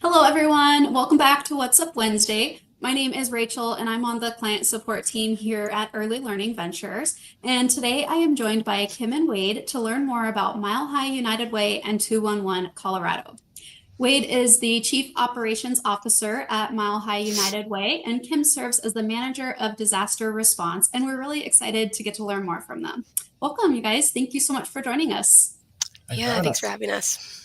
Hello, everyone. Welcome back to What's Up Wednesday. My name is Rachel, and I'm on the client support team here at Early Learning Ventures. And today I am joined by Kim and Wade to learn more about Mile High United Way and 211 Colorado. Wade is the Chief Operations Officer at Mile High United Way, and Kim serves as the Manager of Disaster Response. And we're really excited to get to learn more from them. Welcome, you guys. Thank you so much for joining us. Thanks for having us.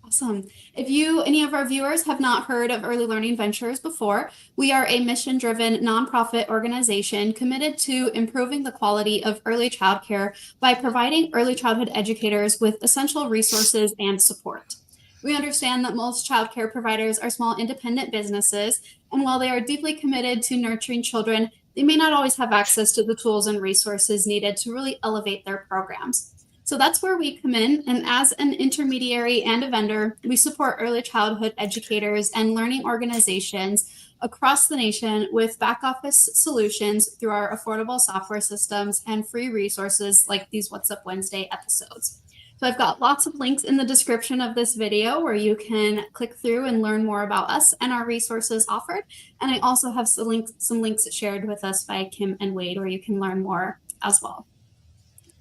Awesome. If any of our viewers have not heard of Early Learning Ventures before, we are a mission-driven nonprofit organization committed to improving the quality of early childcare by providing early childhood educators with essential resources and support. We understand that most childcare providers are small independent businesses, and while they are deeply committed to nurturing children, they may not always have access to the tools and resources needed to really elevate their programs. So that's where we come in. And as an intermediary and a vendor, we support early childhood educators and learning organizations across the nation with back office solutions through our affordable software systems and free resources like these What's Up Wednesday episodes. So I've got lots of links in the description of this video where you can click through and learn more about us and our resources offered. And I also have some links shared with us by Kim and Wade where you can learn more as well.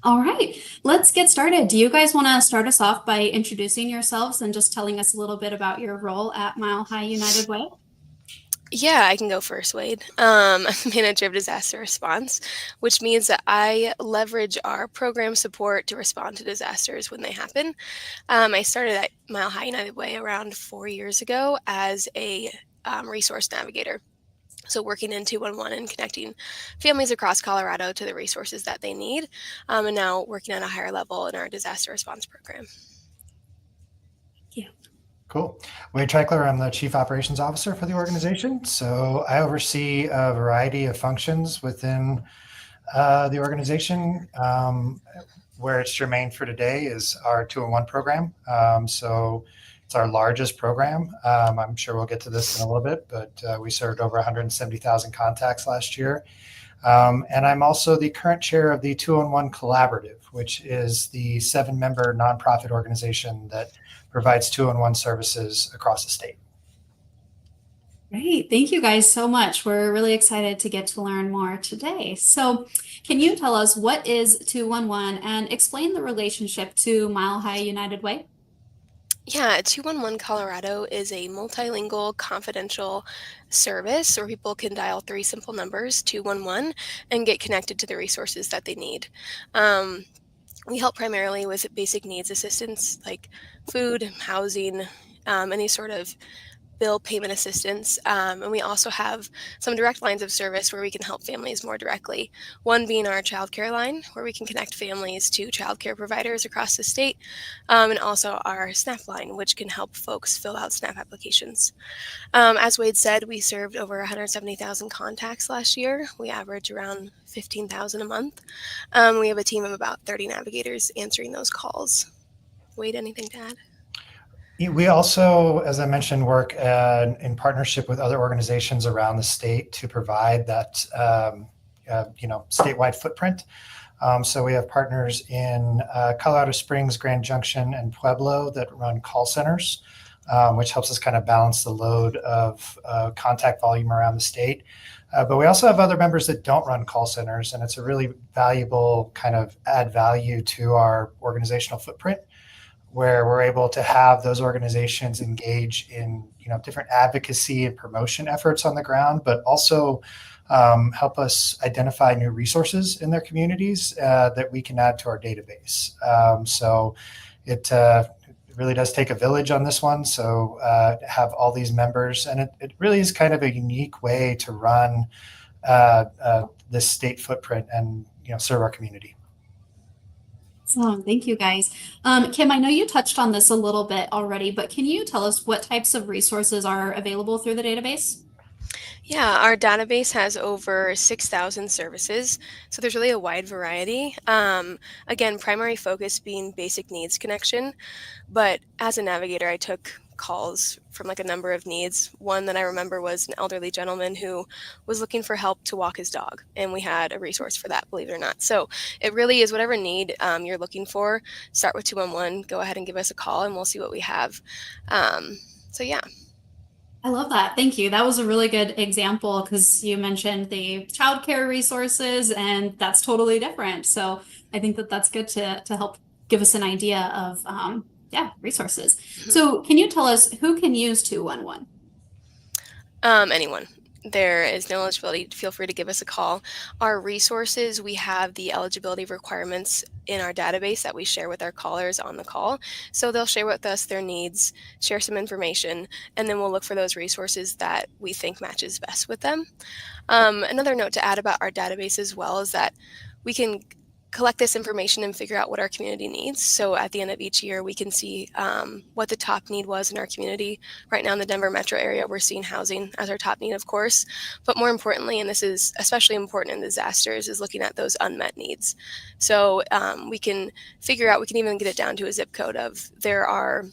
All right, let's get started. Do you guys want to start us off by introducing yourselves and just telling us a little bit about your role at Mile High United Way? Yeah, I can go first, Wade. I'm Manager of Disaster Response, which means that I leverage our program support to respond to disasters when they happen. I started at Mile High United Way around 4 years ago as a resource navigator. So working in 211 and connecting families across Colorado to the resources that they need, and now working at a higher level in our disaster response program. Yeah. Cool. Wade Treichler, I'm the Chief Operations Officer for the organization. So I oversee a variety of functions within the organization. Where it's germane for today is our 2-in-1 program. So it's our largest program. I'm sure we'll get to this in a little bit, but we served over 170,000 contacts last year. And I'm also the current chair of the 2-in-1 Collaborative, which is the 7-member nonprofit organization that provides 2-in-1 services across the state. Great. Thank you guys so much. We're really excited to get to learn more today. So can you tell us what is 211 and explain the relationship to Mile High United Way? Yeah, 211 Colorado is a multilingual confidential service where people can dial 3 simple numbers, 211, and get connected to the resources that they need. We help primarily with basic needs assistance like food, housing, any sort of bill payment assistance. And we also have some direct lines of service where we can help families more directly. One being our childcare line, where we can connect families to childcare providers across the state, and also our SNAP line, which can help folks fill out SNAP applications. As Wade said, we served over 170,000 contacts last year. We average around 15,000 a month. We have a team of about 30 navigators answering those calls. Wade, anything to add? We also, as I mentioned, work in partnership with other organizations around the state to provide that, statewide footprint. So we have partners in Colorado Springs, Grand Junction, and Pueblo that run call centers, which helps us kind of balance the load of contact volume around the state. But we also have other members that don't run call centers, and it's a really valuable kind of add value to our organizational footprint, where we're able to have those organizations engage in different advocacy and promotion efforts on the ground, but also help us identify new resources in their communities that we can add to our database. So it really does take a village on this one. So have all these members, and it really is kind of a unique way to run this state footprint and serve our community. Awesome. Thank you, guys. Kim, I know you touched on this a little bit already, but can you tell us what types of resources are available through the database? Yeah, our database has over 6,000 services, so there's really a wide variety. Again, primary focus being basic needs connection, but as a navigator, I took calls from like a number of needs. One that I remember was an elderly gentleman who was looking for help to walk his dog, and we had a resource for that, believe it or not. So it really is whatever need you're looking for. Start with 211, go ahead and give us a call, and we'll see what we have. So yeah. I love that. Thank you. That was a really good example because you mentioned the childcare resources, and that's totally different. So I think that that's good to help give us an idea of yeah, resources. Mhm. So can you tell us who can use 211? Anyone. There is no eligibility. Feel free to give us a call. Our resources, we have the eligibility requirements in our database that we share with our callers on the call. So they'll share with us their needs, share some information, and then we'll look for those resources that we think matches best with them. Another note to add about our database as well is that we can collect this information and figure out what our community needs. So at the end of each year, we can see what the top need was in our community. Right now in the Denver metro area, we're seeing housing as our top need, of course. But more importantly, and this is especially important in disasters, is looking at those unmet needs. So we can figure out, we can even get it down to a zip code of there are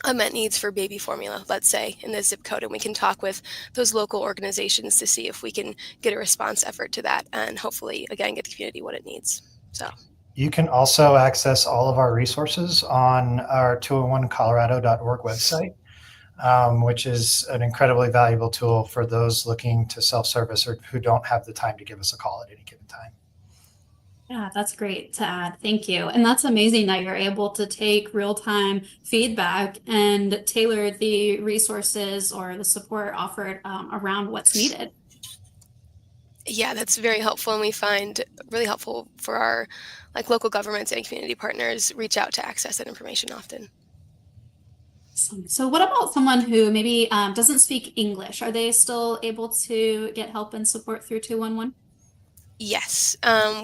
unmet needs for baby formula, let's say, in the zip code, and we can talk with those local organizations to see if we can get a response effort to that and hopefully, again, get the community what it needs. So You can also access all of our resources on our 201colorado.org website, which is an incredibly valuable tool for those looking to self-service or who don't have the time to give us a call at any given time. Yeah, that's great to add. Thank you. And that's amazing that you're able to take real-time feedback and tailor the resources or the support offered around what's needed. yeah, that's very helpful, and we find really helpful for our local governments and community partners reach out to access that information often. So what about someone who maybe doesn't speak English? Are they still able to get help and support through 211? Yes,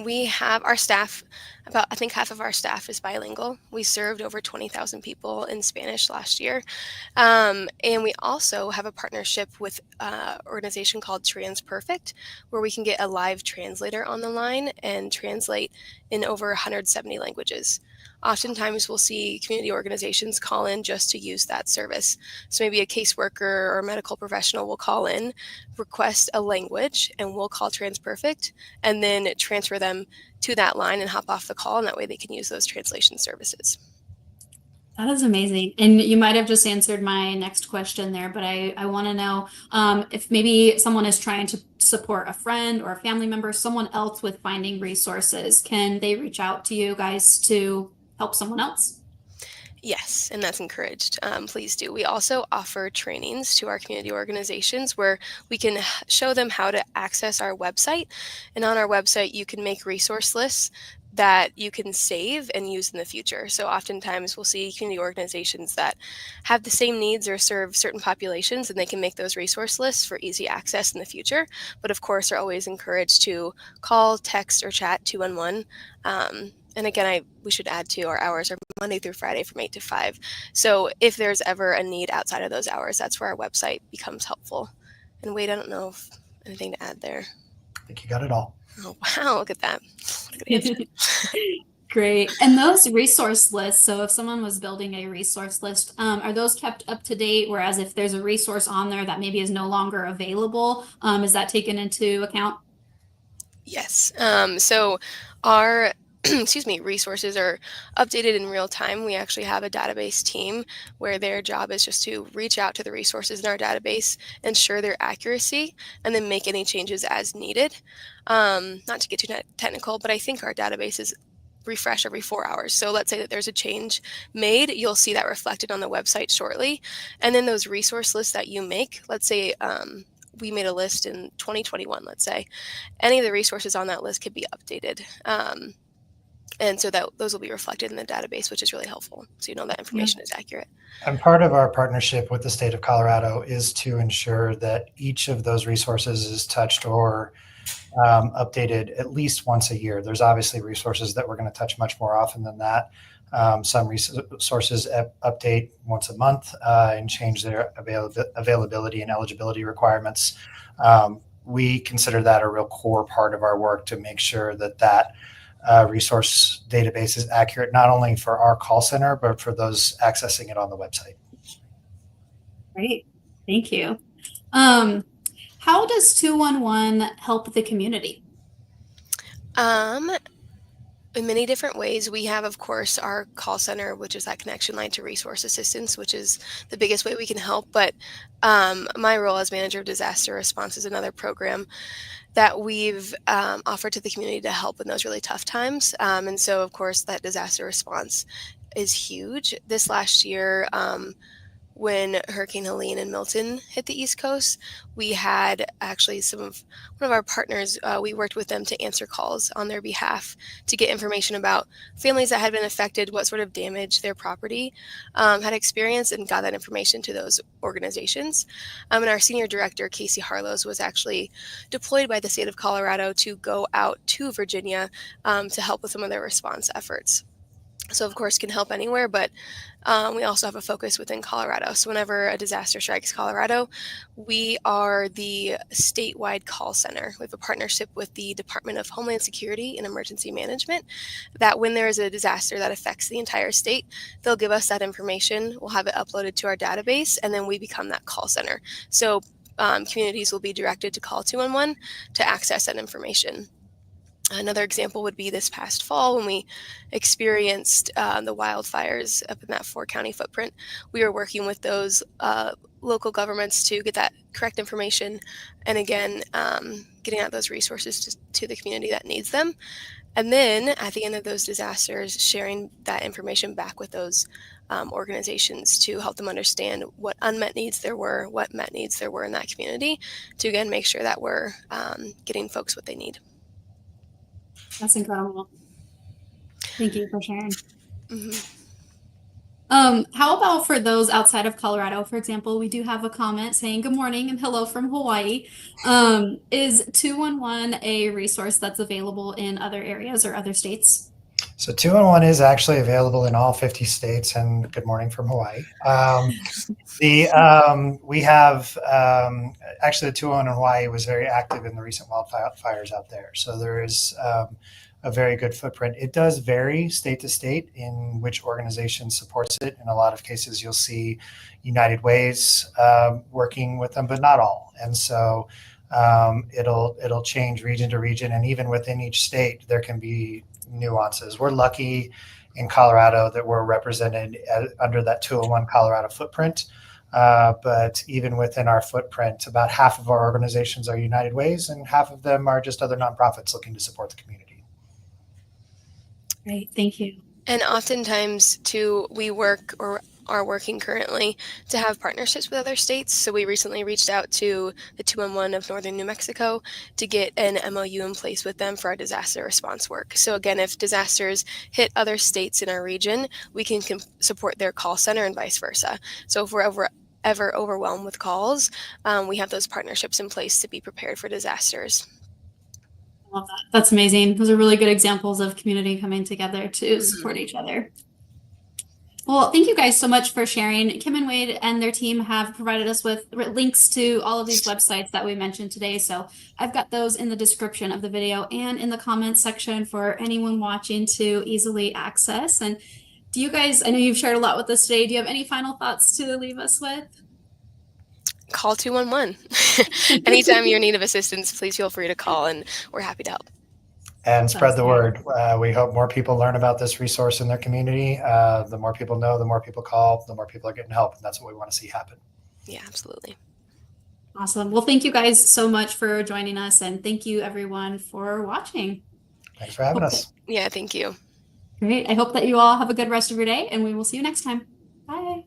we have our staff, about I think half of our staff is bilingual. We served over 20,000 people in Spanish last year. And we also have a partnership with an organization called TransPerfect, where we can get a live translator on the line and translate in over 170 languages. Oftentimes, we'll see community organizations call in just to use that service. So maybe a caseworker or a medical professional will call in, request a language, and we'll call TransPerfect and then transfer them to that line and hop off the call. And that way they can use those translation services. That is amazing. And you might have just answered my next question there, but I want to know if maybe someone is trying to support a friend or a family member, someone else with finding resources, can they reach out to you guys to help someone else? Yes, and that's encouraged. Please do. We also offer trainings to our community organizations where we can show them how to access our website. And on our website, you can make resource lists that you can save and use in the future. So oftentimes we'll see community organizations that have the same needs or serve certain populations, and they can make those resource lists for easy access in the future. But of course, are always encouraged to call, text, or chat 211. And again, we should add to our hours are Monday through Friday from 8 to 5. So if there's ever a need outside of those hours, that's where our website becomes helpful. And Wade, I don't know if anything to add there. I think you got it all. Oh, wow, look at that. What a good answer. Great. And those resource lists, so if someone was building a resource list, are those kept up to date? Whereas if there's a resource on there that maybe is no longer available, is that taken into account? Yes. So our excuse me, resources are updated in real time. We actually have a database team where their job is just to reach out to the resources in our database, ensure their accuracy, and then make any changes as needed. Not to get too technical, but I think our database is refresh every 4 hours. So let's say that there's a change made, you'll see that reflected on the website shortly. And then those resource lists that you make, let's say we made a list in 2021, let's say, any of the resources on that list could be updated. And so that those will be reflected in the database, which is really helpful. So you know that Yeah. information is accurate. And part of our partnership with the state of Colorado is to ensure that each of those resources is touched or updated at least once a year. There's obviously resources that we're going to touch much more often than that. Some resources update once a month and change their availability and eligibility requirements. We consider that a real core part of our work to make sure that that resource database is accurate, not only for our call center, but for those accessing it on the website. Great. Thank you. How does 211 help the community? Um, In many different ways. We have, of course, our call center, which is that connection line to resource assistance, which is the biggest way we can help. But my role as manager of disaster response is another program that we've offered to the community to help in those really tough times. And so, of course, that disaster response is huge. This last year, when Hurricane Helene and Milton hit the East Coast, we had actually one of our partners, we worked with them to answer calls on their behalf to get information about families that had been affected, what sort of damage their property had experienced, and got that information to those organizations. And our senior director, Casey Harlows, was actually deployed by the state of Colorado to go out to Virginia to help with some of their response efforts. So, of course, can help anywhere, but we also have a focus within Colorado. So whenever a disaster strikes Colorado, we are the statewide call center. We have a partnership with the Department of Homeland Security and Emergency Management that when there is a disaster that affects the entire state, they'll give us that information. We'll have it uploaded to our database, and then we become that call center. So communities will be directed to call 211 to access that information. Another example would be this past fall when we experienced the wildfires up in that 4-county footprint. We were working with those local governments to get that correct information and, again, getting out those resources to the community that needs them. And then at the end of those disasters, sharing that information back with those organizations to help them understand what unmet needs there were, what met needs there were in that community to, again, make sure that we're getting folks what they need. That's incredible. Thank you for sharing. Mm-hmm. How about for those outside of Colorado, for example, we do have a comment saying good morning and hello from Hawaii. Is 211 a resource that's available in other areas or other states? So 211 is actually available in all 50 states, and good morning from Hawaii. We have actually the 211 in Hawaii was very active in the recent wildfires out there. So there is a very good footprint. It does vary state to state in which organization supports it. In a lot of cases, you'll see United Ways working with them, but not all. And so it'll change region to region, and even within each state, there can be nuances. We're lucky in Colorado that we're represented under that 201 Colorado footprint. But even within our footprint, about half of our organizations are United Ways, and half of them are just other nonprofits looking to support the community. Great, thank you. And oftentimes, too, we work or are working currently to have partnerships with other states. So we recently reached out to the 211 of Northern New Mexico to get an MOU in place with them for our disaster response work. So again, if disasters hit other states in our region, we can support their call center and vice versa. So if we're ever overwhelmed with calls, we have those partnerships in place to be prepared for disasters. I love that. That's amazing. Those are really good examples of community coming together to support each other. Well, thank you guys so much for sharing. Kim and Wade and their team have provided us with links to all of these websites that we mentioned today. So I've got those in the description of the video and in the comments section for anyone watching to easily access. And do you guys, I know you've shared a lot with us today. Do you have any final thoughts to leave us with? Call 211. Anytime you're in need of assistance, please feel free to call, and we're happy to help. And spread the word. We hope more people learn about this resource in their community. The more people know, the more people call, the more people are getting help. And that's what we want to see happen. Yeah, absolutely. Awesome. Well, thank you guys so much for joining us. And thank you, everyone, for watching. Thanks for having us. Yeah, thank you. Great. I hope that you all have a good rest of your day, and we will see you next time. Bye.